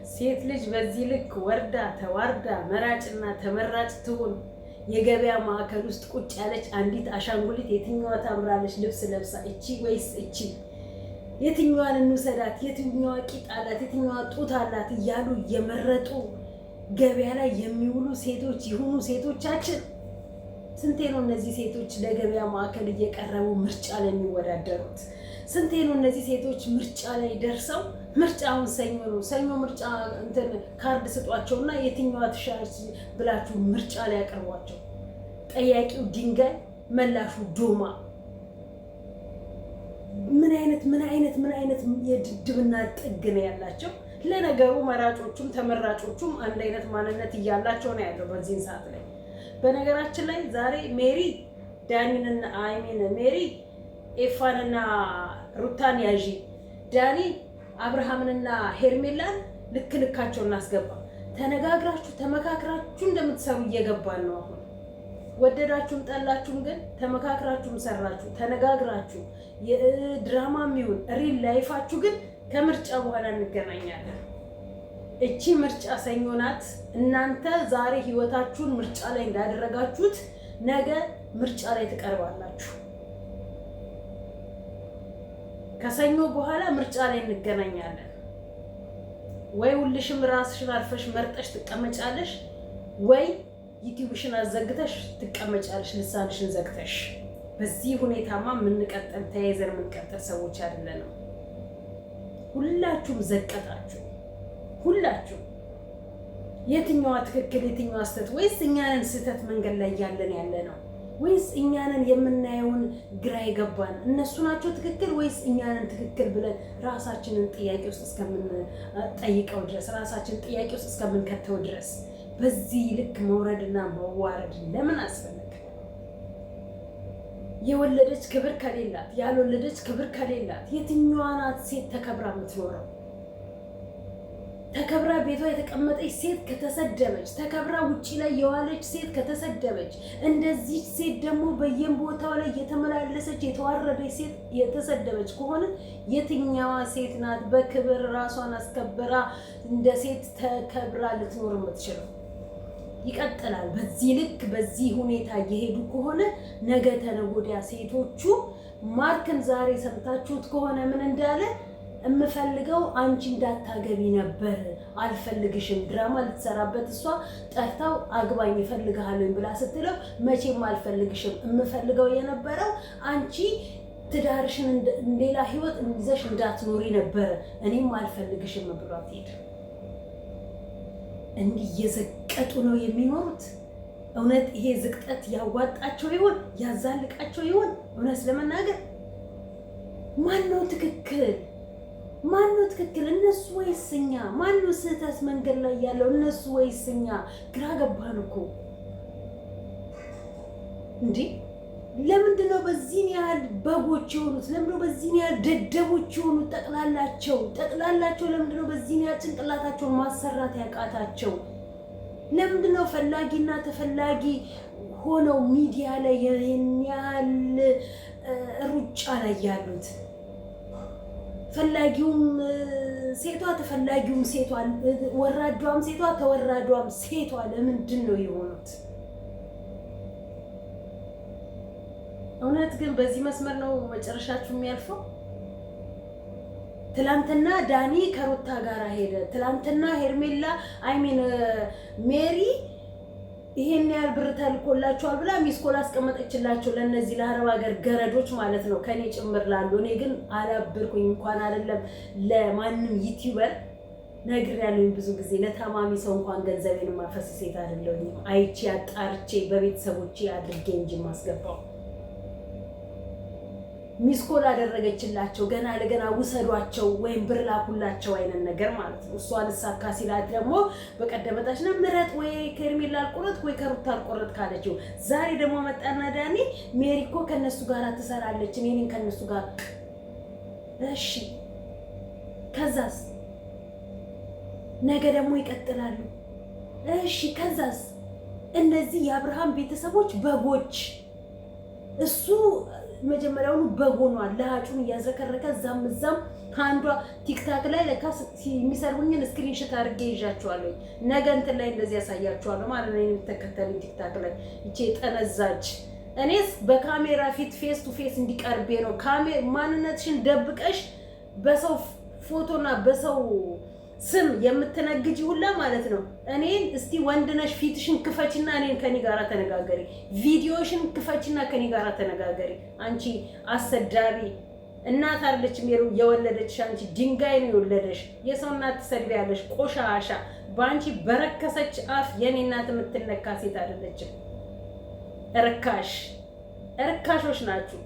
ሴት ልጅ በዚህ ልክ ወርዳ ተዋርዳ መራጭና ተመራጭ ትሁን? የገበያ ማዕከል ውስጥ ቁጭ ያለች አንዲት አሻንጉሊት የትኛዋ ታምራለች ልብስ ለብሳ? እቺ ወይስ እቺ? የትኛዋን እንውሰዳት? የትኛዋ ቂጥ አላት? የትኛዋ ጡት አላት? እያሉ እየመረጡ ገበያ ላይ የሚውሉ ሴቶች ይሁኑ ሴቶቻችን። ስንቴ ነው እነዚህ ሴቶች ለገበያ ማዕከል እየቀረቡ ምርጫ ላይ የሚወዳደሩት? ስንቴ ነው እነዚህ ሴቶች ምርጫ ላይ ደርሰው ምርጫውን ሰኞ ነው ሰኞ ምርጫ እንትን ካርድ ስጧቸውና የትኛዋ ትሻለች ብላችሁ ምርጫ ላይ ያቀርቧቸው። ጠያቂው ድንጋይ መላሹ ዶማ። ምን አይነት የድድብና ጥግ ነው ያላቸው። ለነገሩ መራጮቹም ተመራጮቹም አንድ አይነት ማንነት እያላቸው ነው ያለው በዚህ ሰዓት ላይ። በነገራችን ላይ ዛሬ ሜሪ ዳኒንና ሜሪ ኤፋንና ሩታን ያዢ፣ ዳኒ አብርሃምንና ሄርሜላን ልካቸው እናስገባ። ተነጋግራችሁ ተመካክራችሁ እንደምትሰሩ እየገባን ነው አሁን። ወደዳችሁም ጠላችሁም ግን ተመካክራችሁም ሰራችሁ ተነጋግራችሁ የድራማም ይሁን ሪል ላይፋችሁ ግን ከምርጫ በኋላ እንገናኛለን። እቺ ምርጫ ሰኞ ናት። እናንተ ዛሬ ህይወታችሁን ምርጫ ላይ እንዳደረጋችሁት ነገ ምርጫ ላይ ትቀርባላችሁ። ከሰኞ በኋላ ምርጫ ላይ እንገናኛለን። ወይ ሁልሽም ራስሽን አርፈሽ መርጠሽ ትቀመጫለሽ፣ ወይ ዩቲዩብሽን አዘግተሽ ትቀመጫለሽ ልሳንሽን ዘግተሽ። በዚህ ሁኔታማ የምንቀጥል ተያይዘን የምንቀጥል ሰዎች አይደለንም። ሁላችሁም ዘቀጣችሁ። ሁላችሁ የትኛዋ ትክክል የትኛዋ ስህተት? ወይስ እኛንን ስህተት መንገድ ላይ ያለ ነው? ወይስ እኛንን የምናየውን ግራ ይገባን? እነሱ ናቸው ትክክል ወይስ እኛንን ትክክል ብለን ራሳችንን ጥያቄ ውስጥ እስከምንጠይቀው ድረስ ራሳችንን ጥያቄ ውስጥ እስከምንከተው ድረስ በዚህ ልክ መውረድና መዋረድ ለምን አስፈለገ? የወለደች ክብር ከሌላት ያልወለደች ክብር ከሌላት የትኛዋ ናት ሴት ተከብራ የምትኖረው? ተከብራ ቤቷ የተቀመጠች ሴት ከተሰደበች፣ ተከብራ ውጪ ላይ የዋለች ሴት ከተሰደበች፣ እንደዚህ ሴት ደግሞ በየቦታው ላይ የተመላለሰች የተዋረደች ሴት የተሰደበች ከሆነ የትኛዋ ሴት ናት በክብር ራሷን አስከብራ እንደ ሴት ተከብራ ልትኖር የምትችለው? ይቀጥላል። በዚህ ልክ በዚህ ሁኔታ እየሄዱ ከሆነ ነገ ተነገ ወዲያ ሴቶቹ ማርክን ዛሬ ሰምታችሁት ከሆነ ምን እንዳለ እምፈልገው አንቺ እንዳታገቢ ነበር፣ አልፈልግሽም። ድራማ ልትሰራበት እሷ ጠርታው አግባኝ እፈልግሃለሁ ብላ ስትለው መቼም አልፈልግሽም፣ እምፈልገው የነበረው አንቺ ትዳርሽን ሌላ ህይወት እንዲዘሽ እንዳትኖሪ ነበር፣ እኔም አልፈልግሽም ብሏት ሄደ። እንዲህ እየዘቀጡ ነው የሚኖሩት። እውነት ይሄ ዝቅጠት ያዋጣቸው ይሆን? ያዛልቃቸው ይሆን? እውነት ለመናገር ማነው ትክክል? ማነው ትክክል? እነሱ ወይስ እኛ? ማነው ስህተት መንገድ ላይ ያለው? እነሱ ወይስ እኛ? ግራ ገባን እኮ እንዴ! ለምንድን ነው በዚህን ያህል በጎች የሆኑት? ለምንድን ነው በዚህን ያህል ደደቦች የሆኑት? ጠቅላላቸው ለምንድን ነው በዚህን ያህል ጭንቅላታቸውን ማሰራት ያቃታቸው? ለምንድን ነው ፈላጊና ተፈላጊ ሆነው ሚዲያ ላይ ይህን ያህል ሩጫ ላይ ያሉት? ፈላጊውም ሴቷ ተፈላጊውም ሴቷ፣ ወራዷም ሴቷ ተወራዷም ሴቷ ለምንድን ነው የሆኑት? እውነት ግን በዚህ መስመር ነው መጨረሻችሁ የሚያልፈው? ትላንትና ዳኒ ከሩታ ጋር ሄደ። ትላንትና ሄርሜላ ሜሪ ይሄን ያህል ብር ተልኮላቸዋል ብላ ሚስኮል አስቀመጠችላቸው ለነዚህ ለአረብ ሀገር ገረዶች ማለት ነው፣ ከኔ ጭምር ላሉ። እኔ ግን አላበርኩኝ እንኳን አይደለም ለማንም ዩቲዩበር ነግሬያለሁኝ ብዙ ጊዜ። ለታማሚ ሰው እንኳን ገንዘቤን ማፈስ ሴት አይደለሁኝ። አይቼ አጣርቼ በቤተሰቦቼ አድርጌ እንጂ ማስገባው። ሚስኮል አደረገችላቸው ገና ለገና ውሰዷቸው ወይም ብር ላኩላቸው አይነት ነገር ማለት ነው። እሷ ልሳካ ሲላት ደግሞ በቀደመታች ነው ምረጥ፣ ወይ ከሄርሜላ አልቆረጥ ወይ ከሩታ አልቆረጥ ካለችው፣ ዛሬ ደግሞ መጣና ዳኒ ሜሪ እኮ ከነሱ ጋር ትሰራለች እኔን ከነሱ ጋር። እሺ ከዛስ? ነገ ደግሞ ይቀጥላሉ። እሺ ከዛስ? እነዚህ የአብርሃም ቤተሰቦች በጎች፣ እሱ መጀመሪያውኑ በጎኗ ለሃጩን እያዘከረከ እዛም አንዷ ቲክታክ ላይ ለካስ የሚሰርቡኝን ስክሪንሾት አድርጌ ይዣቸዋለሁ። ነገ እንትን ላይ እንደዚህ ያሳያቸዋለሁ ማለት ነው። የምትከተሉኝ ቲክታክ ላይ ይቼ ጠነዛች። እኔስ በካሜራ ፊት ፌስ ቱ ፌስ እንዲቀርቤ ነው። ማንነትሽን ደብቀሽ በሰው ፎቶና በሰው ስም የምትነግጂ ሁላ ማለት ነው። እኔን እስቲ ወንድነሽ ፊትሽን ክፈችና እኔን ከኔ ጋራ ተነጋገሪ። ቪዲዮሽን ክፈችና ከኔ ጋራ ተነጋገሪ። አንቺ አሰዳቢ እናት አይደለችም የወለደችሽ፣ አንቺ ድንጋይ ነው የወለደሽ። የሰው እናት ትሰድቢያለሽ ቆሻሻ። በአንቺ በረከሰች አፍ የኔ እናት የምትነካ ሴት አይደለችም። እርካሾች ናችሁ።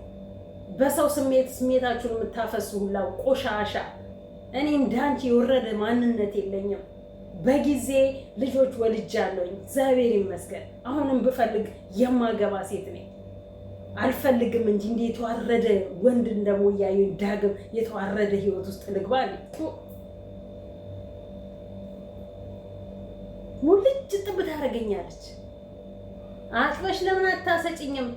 በሰው ስሜታችሁን የምታፈሱ ሁላ ቆሻሻ። እኔ እንዳንቺ የወረደ ማንነት የለኝም። በጊዜ ልጆች ወልጃለሁኝ እግዚአብሔር ይመስገን። አሁንም ብፈልግ የማገባ ሴት ነኝ። አልፈልግም እንጂ እንደ የተዋረደ ወንድ እንደሞ እያየሁኝ ዳግም የተዋረደ ህይወት ውስጥ ልግባ አለኝ። ሙልጭ ጥብ ታደርገኛለች። አጥበሽ ለምን አታሰጭኝም?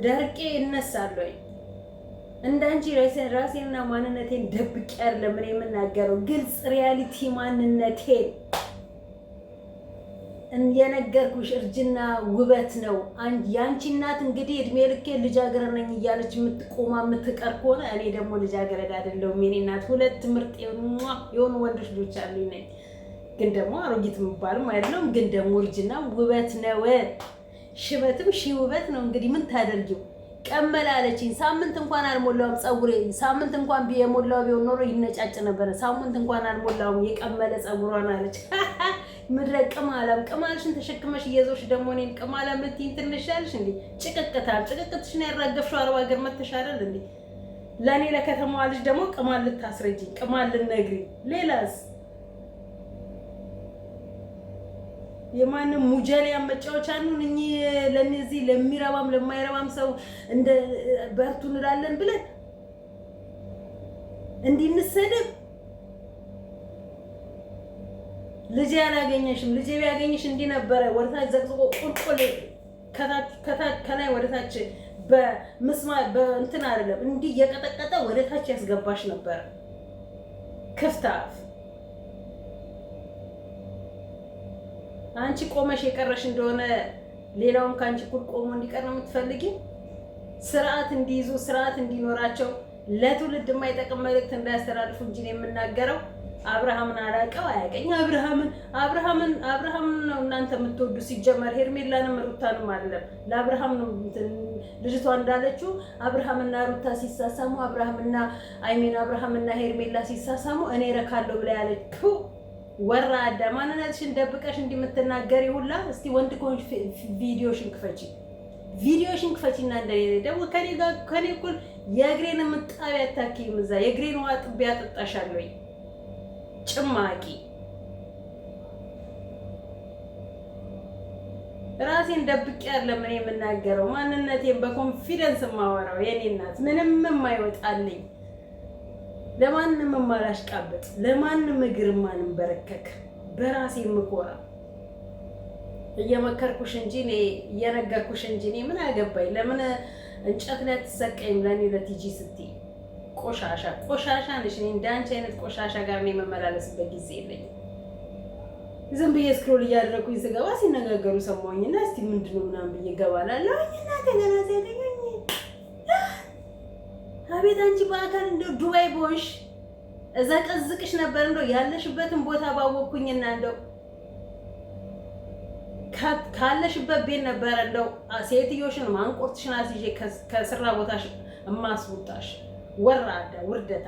ደርቄ እነሳለሁ። እንዳንቺ ራሴንና ማንነቴን ደብቄ አይደለም እኔ የምናገረው፣ ግልጽ ሪያሊቲ ማንነቴን የነገርኩሽ። እርጅና ውበት ነው። ያንቺ እናት እንግዲህ እድሜ ልኬ ልጃገረድ ነኝ እያለች የምትቆማ የምትቀር ከሆነ እኔ ደግሞ ልጃገረድ አይደለሁም። የኔ እናት ሁለት ምርጥ የሆኑ ወንዶች ልጆች አሉኝ ነኝ። ግን ደግሞ አሮጊት የምባልም አይደለም። ግን ደግሞ እርጅና ውበት ነው። ሽበትም ሺህ ውበት ነው። እንግዲህ ምን ታደርጊው? ቀመላለችኝ። ሳምንት እንኳን አልሞላውም ፀጉሬ። ሳምንት እንኳን የሞላው ቢሆን ኖሮ ይነጫጭ ነበረ። ሳምንት እንኳን አልሞላውም የቀመለ ፀጉሯን አለች። ምድረ ቅማላም። ቅማልሽን ተሸክመሽ እየዞርሽ ደግሞ እኔን ቅማላም ልትይኝ ትንሻለሽ እንዴ? ጭቅቅትሽን ያራገፍሽው አረብ ሀገር መተሽ አይደል እንዴ? ለእኔ ለከተማዋ ልጅ ደግሞ ቅማል ልታስረጂኝ፣ ቅማል ልትነግሪ። ሌላስ የማንም ሙጀሊያ መጫወቻ ነው እኚህ። ለነዚህ ለሚረባም ለማይረባም ሰው እንደ በርቱ እንላለን ብለን እንዲንሰደብ። ልጅ ያላገኘሽም። ልጅ ቢያገኝሽ እንዲህ ነበረ ወደታች ዘቅዝቆ ቁልቁል ከላይ ወደታች በእንትን አይደለም እንዲህ እየቀጠቀጠ ወደታች ያስገባሽ ነበረ። ክፍታፍ አንቺ ቆመሽ የቀረሽ እንደሆነ ሌላውም ካንቺ እኩል ቆሞ እንዲቀር ነው የምትፈልጊ። ስርዓት እንዲይዙ ስርዓት እንዲኖራቸው ለትውልድ የማይጠቅም መልእክት እንዳያስተላልፉ እንጂ ነው የምናገረው። አብርሃምን አላውቀው አያውቀኝ። አብርሃምን ነው እናንተ የምትወዱ። ሲጀመር ሄርሜላንም ሩታንም አይደለም ለአብርሃም ነው። ልጅቷ እንዳለችው አብርሃምና ሩታ ሲሳሳሙ፣ አብርሃምና ሄርሜላ ሲሳሳሙ እኔ ረካለሁ ብላ ያለችው ወራዳ። ማንነትሽን ደብቀሽ እንደምትናገሪ ሁላ እስቲ ወንድ ከሆንሽ ቪዲዮሽን ክፈቺና እንደሌለ ደግሞ ከኔ እኩል የእግሬን ምጣቢ አታኪም። እዛ የእግሬን ውሃ ጥቤ አጠጣሻለሁ። ጭማቂ ራሴን ደብቄ አይደለም እኔ የምናገረው፣ ማንነቴን በኮንፊደንስ የማወራው። የኔ እናት ምንም የማይወጣልኝ፣ ለማንም የማላሽቃበጥ፣ ለማንም እግር የማልንበረከክ፣ በራሴ የምኮራ፣ እየመከርኩሽ እንጂ እኔ እየነገርኩሽ እንጂ እኔ ምን አገባኝ? ለምን እንጨት ላይ አትሰቀይም? ለኔ ለቲጂ ስትይ ቆሻሻ ነሽ። እኔ እንዳንቺ አይነት ቆሻሻ ጋር ነው የመመላለስበት ጊዜ የለኝም። ዝም ብዬ ስክሮል እያደረኩኝ ስገባ ሲነጋገሩ ሰማሁኝና እስቲ ምንድነው ምናምን ብዬ ገባላለሁ። እናቴ ገና ሲያገኙኝ አቤት አንቺ በአካል እንደው ዱባይ ቦንሽ እዘቀዝቅሽ ነበር። እንደው ያለሽበትን ቦታ ባወቅኩኝና እንደው ካለሽበት ቤት ነበር እንደው ሴትዮሽን ማንቆርትሽን አስይዤ ከስራ ቦታሽ እማስወጣሽ። ወራዳ ውርደታ፣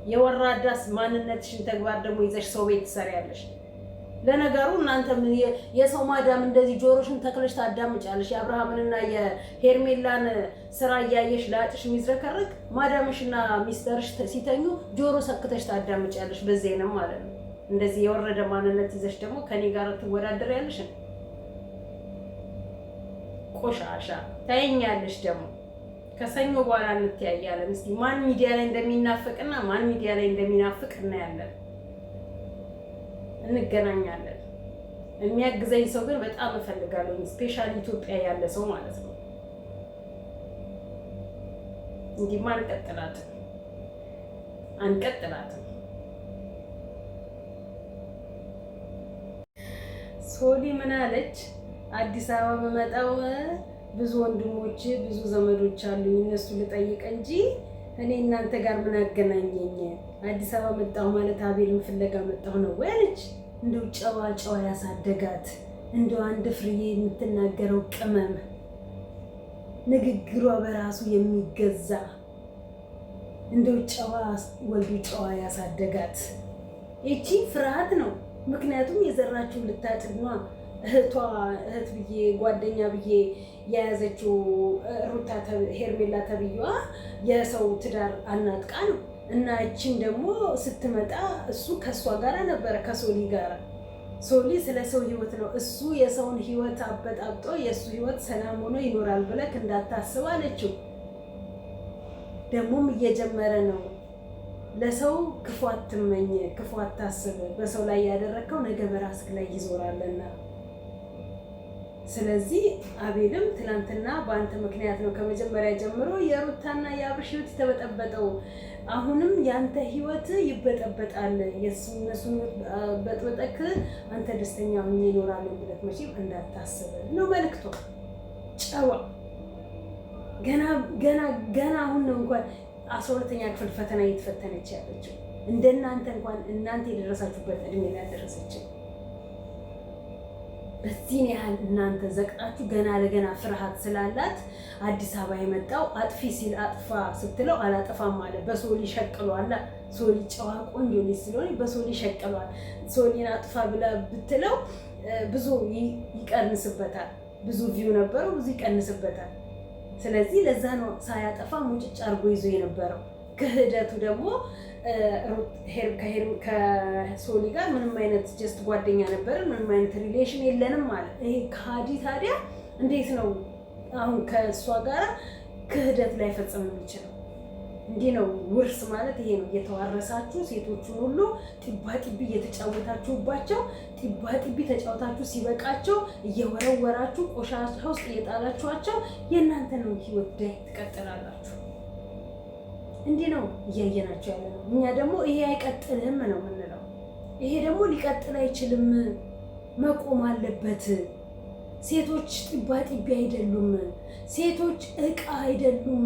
የወራዳስ ማንነትሽን ተግባር ደግሞ ይዘሽ ሰው ቤት ትሰሪያለሽ። ለነገሩ እናንተ ምን የሰው ማዳም እንደዚህ ጆሮሽን ተክለሽ ታዳምጫለሽ? የአብርሃምንና የሄርሜላን ስራ እያየሽ ላጭሽ የሚዝረከረክ ማዳምሽና ሚስተርሽ ሲተኙ ጆሮ ሰክተሽ ታዳምጫለሽ። በዜናም ማለት ነው። እንደዚህ የወረደ ማንነት ይዘሽ ደግሞ ከኔ ጋር ትወዳደሪያለሽ። ቆሻሻ ታየኛለሽ። ደግሞ ከሰኞ በኋላ እንተያያለን። እስቲ ማን ሚዲያ ላይ እንደሚናፍቅና ማን ሚዲያ ላይ እንደሚናፍቅ እናያለን። እንገናኛለን። የሚያግዘኝ ሰው ግን በጣም እፈልጋለሁ። ስፔሻሊ ኢትዮጵያ ያለ ሰው ማለት ነው። እንዲህ ማን ቀጥላት አንቀጥላትም። ሶሊ ምን አለች? አዲስ አበባ በመጣው ብዙ ወንድሞች ብዙ ዘመዶች አሉኝ እነሱ ልጠይቅ እንጂ እኔ እናንተ ጋር ምን አገናኘኝ? አዲስ አበባ መጣሁ ማለት አቤልን ፍለጋ መጣሁ ነው ወይ አለች። እንደው ጨዋ ጨዋ ያሳደጋት እንደው አንድ ፍሬ የምትናገረው ቅመም ንግግሯ በራሱ የሚገዛ እንደው ጨዋ ወልዱ ጨዋ ያሳደጋት እቺ ፍርሃት ነው። ምክንያቱም የዘራችውን ልታጭድ ነው። እህት ብዬ ጓደኛ ብዬ የያዘችው ሩታ ሄርሜላ ተብዬዋ የሰው ትዳር አናጥቃ ነው። እና እቺም ደግሞ ስትመጣ እሱ ከሷ ጋር ነበረ ከሶሊ ጋር። ሶሊ ስለ ሰው ህይወት ነው፣ እሱ የሰውን ህይወት አበጣብጦ የእሱ ህይወት ሰላም ሆኖ ይኖራል ብለህ እንዳታስብ አለችው። ደግሞም እየጀመረ ነው። ለሰው ክፉ አትመኝ፣ ክፉ አታስብ፣ በሰው ላይ ያደረግከው ነገ በራስህ ላይ ይዞራልና። ስለዚህ አቤልም ትናንትና በአንተ ምክንያት ነው ከመጀመሪያ ጀምሮ የሩታና የአብርሽ ህይወት የተበጠበጠው። አሁንም ያንተ ህይወት ይበጠበጣል። የእነሱን በጥበጠክ አንተ ደስተኛ ሆኜ እኖራለሁ ብለህ መቼም እንዳታስብ ነው መልክቷ። ጨዋ ገና አሁን ነው እንኳን 12ኛ ክፍል ፈተና እየተፈተነች ያለችው። እንደናንተ እንኳን እናንተ የደረሳችሁበት እድሜ ላይ አልደረሰችም። በዚህን ያህል እናንተ ዘቅጣችሁ ገና ለገና ፍርሃት ስላላት አዲስ አበባ የመጣው አጥፊ ሲል አጥፋ ስትለው አላጠፋም አለ። በሶሊ ሸቅሏል። ሶሊ ጨዋ ቆንጆ ልጅ ስለሆነ በሶሊ ሸቅሏል። ሶሊን አጥፋ ብላ ብትለው ብዙ ይቀንስበታል። ብዙ ቪው ነበረው፣ ብዙ ይቀንስበታል። ስለዚህ ለዛ ነው ሳያጠፋ ሙጭጭ አርጎ ይዞ የነበረው። ክህደቱ ደግሞ ከሶሊ ጋር ምንም አይነት ጀስት ጓደኛ ነበር፣ ምንም አይነት ሪሌሽን የለንም ማለት። ይሄ ከሃዲ ታዲያ እንዴት ነው አሁን ከእሷ ጋር ክህደት ላይ ፈጽም የሚችለው? እንዲህ ነው ውርስ ማለት ይሄ ነው። እየተዋረሳችሁ ሴቶቹን ሁሉ ጢባ ጢቢ እየተጫወታችሁባቸው፣ ጢባ ጢቢ ተጫወታችሁ ሲበቃቸው እየወረወራችሁ ቆሻሻ ውስጥ እየጣላችኋቸው የእናንተን ህይወት ላይ ትቀጥላላችሁ። እንዲህ ነው እያየናቸው ያለ ነው። እኛ ደግሞ ይሄ አይቀጥልም ነው የምንለው። ይሄ ደግሞ ሊቀጥል አይችልም፣ መቆም አለበት። ሴቶች ጢባ ጢቢ አይደሉም። ሴቶች እቃ አይደሉም።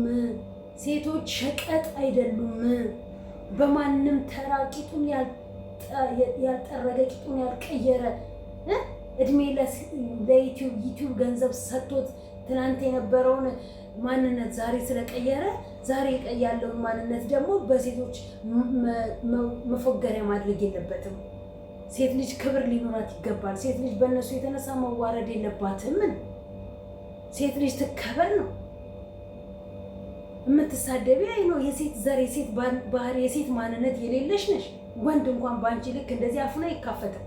ሴቶች ሸቀጥ አይደሉም። በማንም ተራ ቂጡን ያልጠረገ ቂጡን ያልቀየረ እድሜ ለዩቲዩብ ገንዘብ ሰጥቶት ትናንት የነበረውን ማንነት ዛሬ ስለቀየረ ዛሬ ያለውን ማንነት ደግሞ በሴቶች መፎገሪያ ማድረግ የለበትም። ሴት ልጅ ክብር ሊኖራት ይገባል። ሴት ልጅ በእነሱ የተነሳ መዋረድ የለባትም። ሴት ልጅ ትከበር ነው። የምትሳደቢ አይ ነው የሴት ዘር፣ የሴት ባህሪ፣ የሴት ማንነት የሌለሽ ነሽ። ወንድ እንኳን ባንቺ ልክ እንደዚህ አፉን አይካፈትም።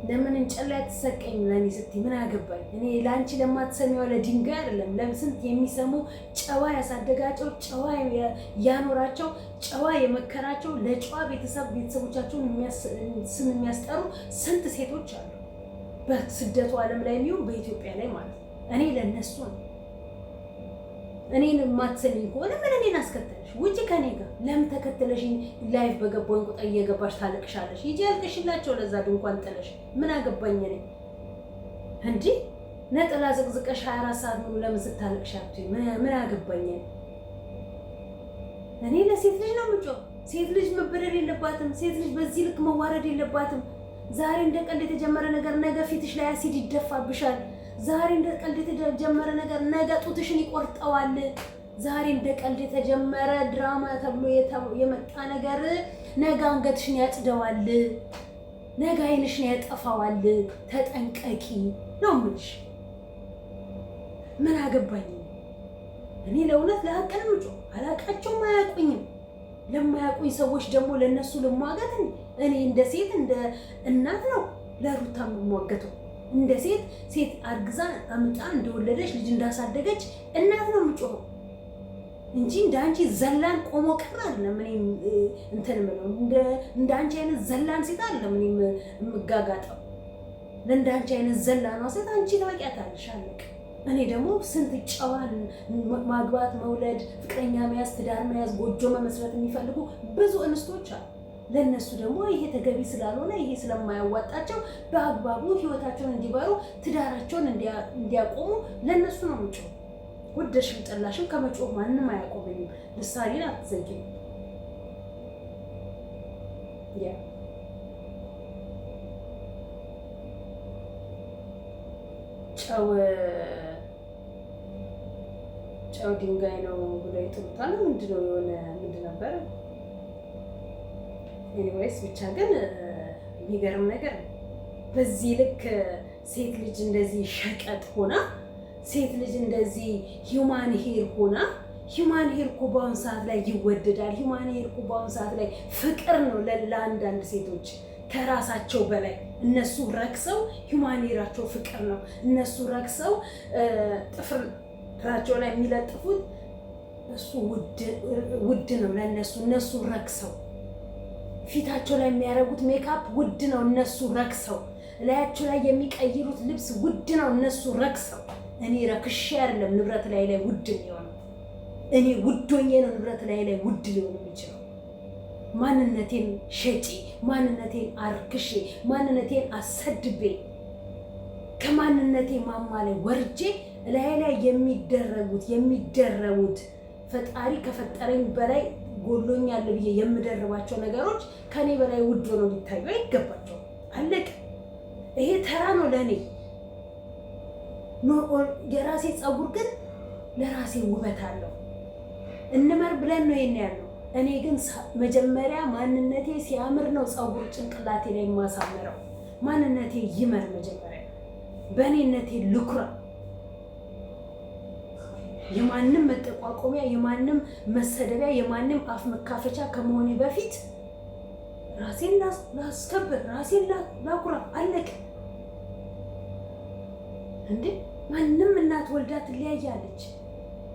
ለምን እንጨት ላይ አትሰቀኝ ለኔ ስትይ ምን አገባኝ እኔ? ለአንቺ ለማትሰሚው ለድንጋይ አይደለም። ለስንት የሚሰሙ ጨዋ ያሳደጋቸው ጨዋ ያኖራቸው ጨዋ የመከራቸው ለጨዋ ቤተሰቦቻቸውን ስም የሚያስጠሩ ስንት ሴቶች አሉ በስደቱ ዓለም ላይ የሚሆን በኢትዮጵያ ላይ ማለት ነው። እኔ ለነሱ ነው። እኔን የማትሰሚኝ ከሆነ ምን እኔን አስከተለሽ? ውጪ ከኔ ጋር ለምን ተከተለሽኝ? ላይፍ በገባኝ ቁጥር እየገባሽ ታለቅሻለሽ። ሂጂ ያልቅሽላቸው ለዛ ድንኳን ጥለሽ ምን አገባኝ እኔ እንጂ ነጠላ ዘቅዝቀሽ 24 ሰዓት ሙሉ ለምን ስታለቅሽ አትይ? ምን አገባኝ እኔ ለሴት ልጅ ነው የምጮህ። ሴት ልጅ መበደል የለባትም። ሴት ልጅ በዚህ ልክ መዋረድ የለባትም። ዛሬ እንደ ቀልድ የተጀመረ ነገር ነገ ፊትሽ ላይ አሲድ ይደፋብሻል። ዛሬ እንደ ቀልድ የተጀመረ ነገር ነገ ጡትሽን ይቆርጠዋል። ዛሬ እንደ ቀልድ የተጀመረ ድራማ ተብሎ የመጣ ነገር ነገ አንገትሽን ያጭደዋል፣ ነገ ዓይንሽን ያጠፋዋል። ተጠንቀቂ ነው የምልሽ። ምን አገባኝ እኔ ለእውነት ለሀቅ ነው የምጮህ። አላቃቸውም፣ አያውቁኝም። ለማያውቁኝ ሰዎች ደግሞ ለነሱ ልሟገት እኔ እንደ ሴት እንደ እናት ነው ለሩታ የምሟገተው። እንደ ሴት አርግዛ አምጣ እንደወለደች ልጅ እንዳሳደገች እናት ነው የምጮኸው እንጂ እንደ አንቺ ዘላን ቆሞ ቀር አይደለም። እኔም እንትን ምለው እንደ አንቺ አይነት ዘላን ሴት አይደለም እኔም የምጋጋጠው። ለእንደ አንቺ አይነት ዘላኗ ሴት አንቺ ታውቂያታለሽ። አለቅ እኔ ደግሞ ስንት ጨዋን ማግባት፣ መውለድ፣ ፍቅረኛ መያዝ፣ ትዳር መያዝ፣ ጎጆ መመስረት የሚፈልጉ ብዙ እንስቶች አሉ። ለነሱ ደግሞ ይሄ ተገቢ ስላልሆነ ይሄ ስለማያዋጣቸው በአግባቡ ህይወታቸውን እንዲበሩ ትዳራቸውን እንዲያቆሙ ለነሱ ነው የምጮህ። ወደሽም ጠላሽም ከመጮህ ማንም አያቆመኝም። ልሳኔን አትዘጊም። ጨው ድንጋይ ነው ብሎ ይጥሉታል። ምንድነው የሆነ ምንድን ነበረ? ኤኒዌይስ ብቻ ግን የሚገርም ነገር ነው። በዚህ ልክ ሴት ልጅ እንደዚህ ሸቀጥ ሆና፣ ሴት ልጅ እንደዚህ ሂውማን ሄር ሆና፣ ሂውማን ሄር እኮ በአሁኑ ሰዓት ላይ ይወደዳል። ሂውማን ሄር እኮ በአሁኑ ሰዓት ላይ ፍቅር ነው ለአንዳንድ ሴቶች ከራሳቸው በላይ። እነሱ ረክሰው ሂውማን ሄራቸው ፍቅር ነው። እነሱ ረክሰው ጥፍራቸው ላይ የሚለጥፉት እሱ ውድ ነው ለእነሱ። እነሱ ረክሰው ፊታቸው ላይ የሚያደርጉት ሜካፕ ውድ ነው። እነሱ ረክሰው ላያቸው ላይ የሚቀይሩት ልብስ ውድ ነው። እነሱ ረክሰው። እኔ ረክሼ አይደለም ንብረት ላይ ውድ የሚሆነው። እኔ ውዶኜ ነው ንብረት ላይ ውድ ሊሆን የሚችለው። ማንነቴን ሸጪ፣ ማንነቴን አርክሼ፣ ማንነቴን አሰድቤ፣ ከማንነቴ ማማ ላይ ወርጄ ላይ የሚደረቡት ፈጣሪ ከፈጠረኝ በላይ ጎሎኛል ብዬ የምደርባቸው ነገሮች ከኔ በላይ ውድ ሆነው ሊታዩ አይገባቸው። አለቅ። ይሄ ተራ ነው ለኔ። የራሴ ፀጉር ግን ለራሴ ውበት አለው። እንመር ብለን ነው ይሄን ያለው። እኔ ግን መጀመሪያ ማንነቴ ሲያምር ነው ፀጉር ጭንቅላቴ ላይ የማሳምረው። ማንነቴ ይመር መጀመሪያ። በእኔነቴ ልኩራ። የማንም መጠቋቆሚያ፣ የማንም መሰደቢያ፣ የማንም አፍ መካፈቻ ከመሆኔ በፊት ራሴን ላስከብር፣ ራሴን ላኩራ። አለቀ እንዴ! ማንም እናት ወልዳ ትለያያለች።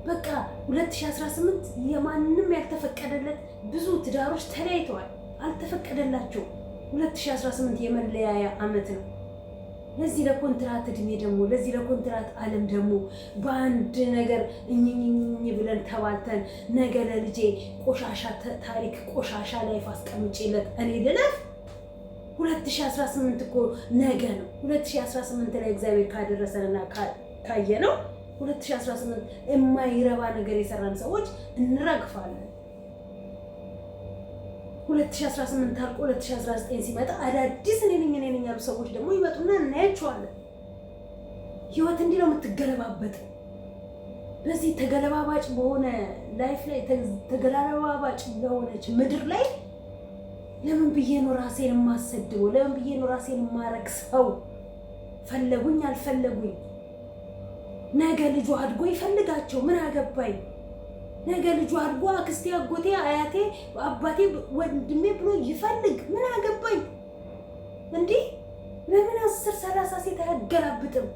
በቃ 2018 የማንም ያልተፈቀደለት ብዙ ትዳሮች ተለያይተዋል። አልተፈቀደላቸውም። 2018 የመለያያ ዓመት ነው። ለዚህ ለኮንትራት እድሜ ደግሞ ለዚህ ለኮንትራት ዓለም ደግሞ በአንድ ነገር እኝኝኝ ብለን ተባልተን ነገ ለልጄ ቆሻሻ ታሪክ ቆሻሻ ላይፍ አስቀምጬለት እኔ ልለፍ። 2018 እኮ ነገ ነው። 2018 ላይ እግዚአብሔር ካደረሰንና ካየ ነው 2018 የማይረባ ነገር የሰራን ሰዎች እንረግፋለን። 2018 አልቆ 2019 ሲመጣ አዳዲስ እኔ ነኝ ያሉ ሰዎች ደግሞ ይመጡና እናያቸዋለን። ህይወት እንዲህ ነው የምትገለባበጠው። በዚህ ተገለባባጭ በሆነ ላይፍ ላይ ተገለባባጭ በሆነች ምድር ላይ ለምን ብዬ ነው ራሴን የማሰድበው? ለምን ብዬ ነው ራሴን የማረክሰው? ፈለጉኝ አልፈለጉኝ ነገ ልጁ አድጎ ይፈልጋቸው፣ ምን አገባኝ? ነገ ልጁ አድጎ አክስቴ፣ አጎቴ፣ አያቴ፣ አባቴ፣ ወንድሜ ብሎ ይፈልግ፣ ምን አገባኝ? እንዲህ ለምን 10-30 ሴት አያገላብጥም?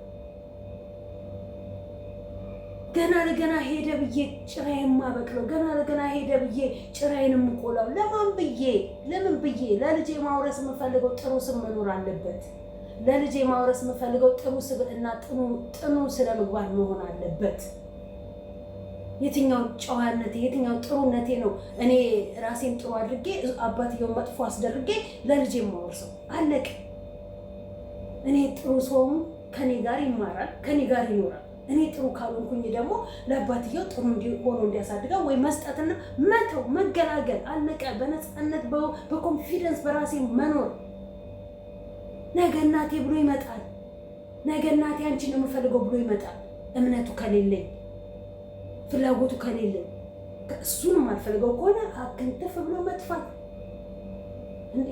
ገና ለገና ሄደ ብዬ ጭራዬን የማበቅለው፣ ገና ለገና ሄደ ብዬ ጭራዬን የምቆላው ለማን ብዬ? ለምን ብዬ? ለልጄ ማውረስ የምፈልገው ጥሩ ስም መኖር አለበት። ለልጄ ማውረስ የምፈልገው ጥሩ ስብዕና፣ ጥኑ ስነ ምግባር መሆን አለበት። የትኛው ጨዋነቴ የትኛው ጥሩነቴ ነው እኔ ራሴን ጥሩ አድርጌ አባትየውን መጥፎ አስደርጌ ለልጄ ማወርሰው? አለቀ። እኔ ጥሩ ሰውም ከኔ ጋር ይማራል፣ ከኔ ጋር ይኖራል። እኔ ጥሩ ካልሆንኩኝ ደግሞ ለአባትየው ጥሩ ሆኖ እንዲያሳድገው ወይ መስጠትና መተው፣ መገላገል። አለቀ። በነፃነት በኮንፊደንስ በራሴ መኖር። ነገ እናቴ ብሎ ይመጣል። ነገ እናቴ አንቺን ነው የምፈልገው ብሎ ይመጣል። እምነቱ ከሌለኝ፣ ፍላጎቱ ከሌለኝ፣ እሱንም አልፈልገው ከሆነ አክንተፍ ብሎ መጥፋት።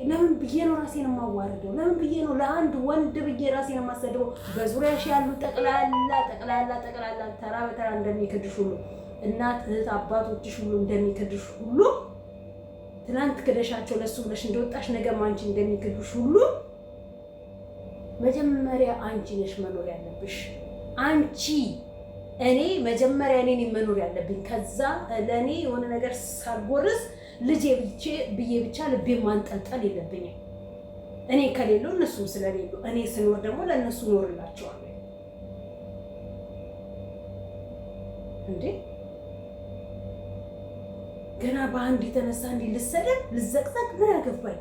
ለምን ብዬ ነው ራሴን የማዋርደው? ለምን ብዬ ነው ለአንድ ወንድ ብዬ ራሴን የማሰድበው? በዙሪያሽ ያሉ ጠቅላላ ተራ በተራ እንደሚክድሽ ሁሉ እናት እህት አባቶችሽ ሁሉ እንደሚክድሽ ሁሉ ትናንት ክደሻቸው ለሱ ብለሽ እንደወጣሽ ነገም አንቺ እንደሚክድሽ ሁሉ መጀመሪያ አንቺ ነሽ መኖር ያለብሽ። አንቺ እኔ መጀመሪያ እኔ መኖር ያለብኝ። ከዛ ለእኔ የሆነ ነገር ሳልጎርስ ልጄ ብዬ ብቻ ልቤ ማንጠልጠል የለብኝም። እኔ ከሌለው እነሱም ስለሌሉ እኔ ስኖር ደግሞ ለእነሱ ኖርላቸዋለሁ። እንዴ ገና በአንድ የተነሳ እንዴ ልሰደብ ልዘቅዘቅ ምን አገባኝ?